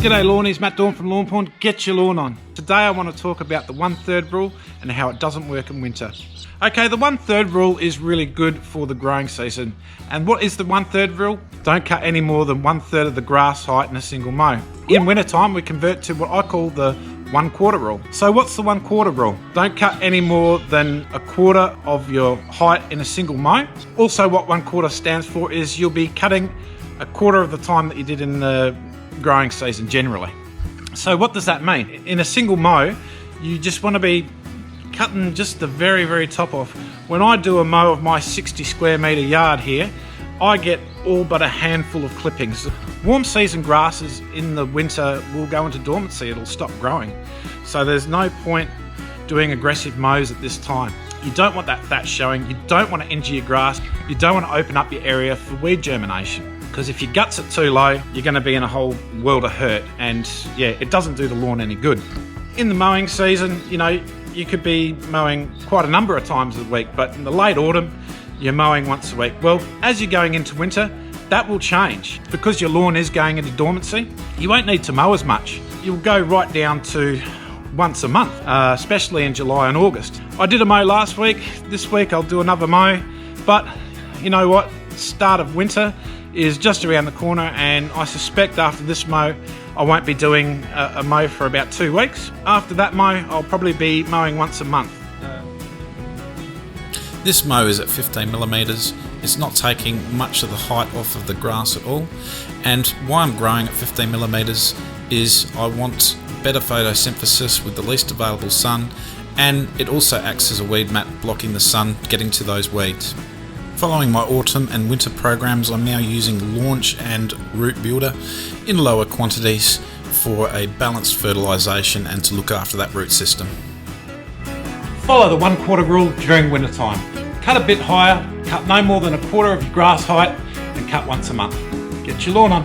G'day Lawnies, Matt Dawn from Lawnporn. Get your lawn on. Today I want to talk about the 1/3 rule and how it doesn't work in winter. Okay, the 1/3 rule is really good for the growing season. And what is the 1/3 rule? Don't cut any more than 1/3 of the grass height in a single mow. In wintertime, we convert to what I call the 1/4 rule. So what's the 1/4 rule? Don't cut any more than 1/4 of your height in a single mow. Also, what 1/4 stands for is you'll be cutting 1/4 of the time that you did in the growing season generally. So what does that mean? In a single mow, you just want to be cutting just the very top off. When I do a mow of my 60 square metre yard here, I get all but a handful of clippings. Warm season grasses in the winter will go into dormancy, it'll stop growing. So there's no point doing aggressive mows at this time. You don't want that thatch showing, you don't want to injure your grass, you don't want to open up your area for weed germination. Because if your guts are too low, you're going to be in a whole world of hurt, and yeah, it doesn't do the lawn any good. In the mowing season, you know, you could be mowing quite a number of times a week, but in the late autumn, you're mowing once a week. Well, as you're going into winter, that will change. Because your lawn is going into dormancy, you won't need to mow as much. You'll go right down to once a month, especially in July and August. I did a mow last week. This week I'll do another mow, but you know what? Start of winter is just around the corner, and I suspect after this mow I won't be doing a mow for about 2 weeks. After that mow, I'll probably be mowing once a month. This mow is at 15mm. It's not taking much of the height off of the grass at all, and why I'm growing at 15mm is I want better photosynthesis with the least available sun, and it also acts as a weed mat, blocking the sun getting to those weeds. Following my autumn and winter programs, I'm now using Launch and Root Builder in lower quantities for a balanced fertilisation and to look after that root system. Follow the 1/4 rule during winter time. Cut a bit higher, cut no more than 1/4 of your grass height, and cut once a month. Get your lawn on.